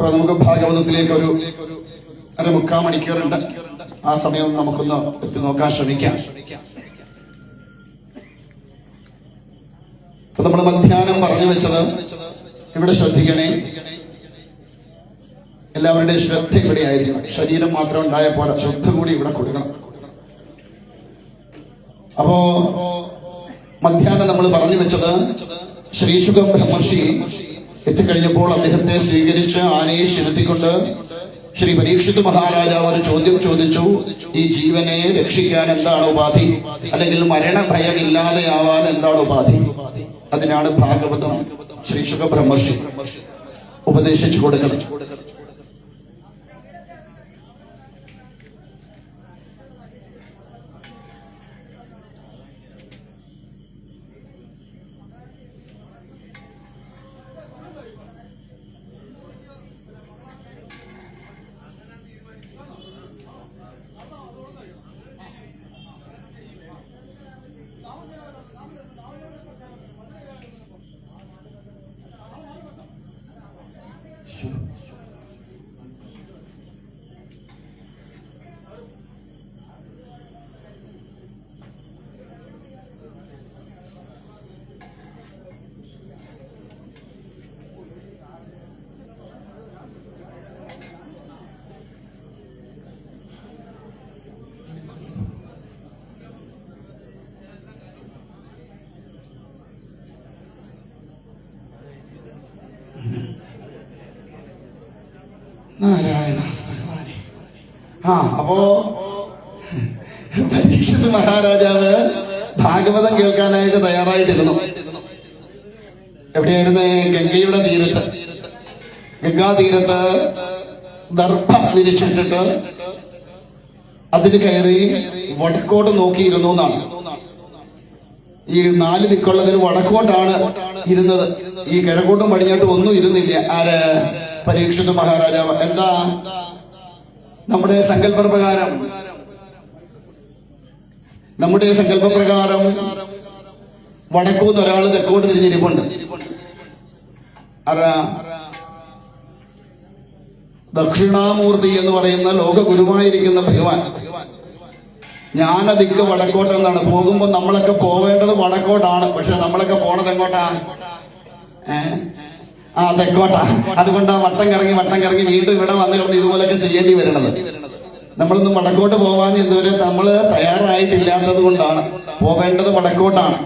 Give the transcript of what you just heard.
അപ്പൊ നമുക്ക് ഭാഗവതത്തിലേക്ക് ഒരു അരമുക്കാൽ മണിക്കൂറുണ്ട്. ആ സമയം നമുക്കൊന്ന് എത്തി നോക്കാൻ ശ്രമിക്കാം. അപ്പൊ നമ്മൾ മധ്യാഹ്നം പറഞ്ഞു വെച്ചത് ഇവിടെ ശ്രദ്ധിക്കണേ, എല്ലാവരുടെയും ശ്രദ്ധ ഇവിടെ ആയിരിക്കണം. ശരീരം മാത്രം ഉണ്ടായ പോലെ ശ്രദ്ധ കൂടി ഇവിടെ കൊടുക്കണം. അപ്പോ മധ്യാഹ്നം നമ്മൾ പറഞ്ഞു വെച്ചത് ശ്രീശുക ബ്രഹ്മർഷി എത്തിക്കഴിഞ്ഞപ്പോൾ അദ്ദേഹത്തെ സ്വീകരിച്ച് ആനയെ ശിരത്തിക്കൊണ്ട് ശ്രീ പരീക്ഷിത് മഹാരാജാവ് ഒരു ചോദ്യം ചോദിച്ചു. ഈ ജീവനെ രക്ഷിക്കാൻ എന്താണ് ഉപാധി, അല്ലെങ്കിൽ മരണഭയമില്ലാതെയാവാൻ എന്താണ് ഉപാധി? അതിനാണ് ഭാഗവതം ശ്രീശുക ബ്രഹ്മർഷി ഉപദേശിച്ചു കൊടുക്കുന്നത്. നാരായണ ഭഗവാനെ. അപ്പോ പരീക്ഷിത് മഹാരാജാവ് ഭാഗവതം കേൾക്കാനായിട്ട് തയ്യാറായിട്ടിരുന്നു. എവിടെയായിരുന്നു? ഗംഗയുടെ തീരത്ത്. ഗംഗാതീരത്ത് ദർഭ വിരിച്ചിട്ടിട്ട് അതിന് കയറി വടക്കോട്ട് നോക്കിയിരുന്നു എന്നാണ്. ഈ 4 ദിക്കുള്ളതിൽ വടക്കോട്ടാണ് ഇരുന്നത്. ഈ കിഴക്കോട്ടും പടിഞ്ഞോട്ടും ഒന്നും ഇരുന്നില്ല. ആര്? പരീക്ഷിത് മഹാരാജാവ്. എന്താ? നമ്മുടെ സങ്കല്പപ്രകാരം വടക്കൂന്ന് ഒരാൾ തെക്കോട്ട് തിരിഞ്ഞിരിപ്പുണ്ട്. ആരാ? ദക്ഷിണാമൂർത്തി എന്ന് പറയുന്ന ലോക ഗുരുവായിരിക്കുന്ന ഭഗവാൻ. ജ്ഞാനദിക്ക് വടക്കോട്ടെന്നാണ്. പോകുമ്പോ നമ്മളൊക്കെ പോവേണ്ടത് വടക്കോട്ടാണ്. പക്ഷെ നമ്മളൊക്കെ പോണത് എങ്ങോട്ടാ? തെക്കോട്ടാ. അതുകൊണ്ട് വട്ടം കറങ്ങി വീണ്ടും ഇവിടെ വന്നു കിടന്ന് ഇതുപോലൊക്കെ ചെയ്യേണ്ടി വരുന്നത്. നമ്മളൊന്നും വടക്കോട്ട് പോവാൻ ഇതുവരെ നമ്മള് തയ്യാറായിട്ടില്ലാത്തത് കൊണ്ടാണ്. പോവേണ്ടത് വടക്കോട്ടാണ്.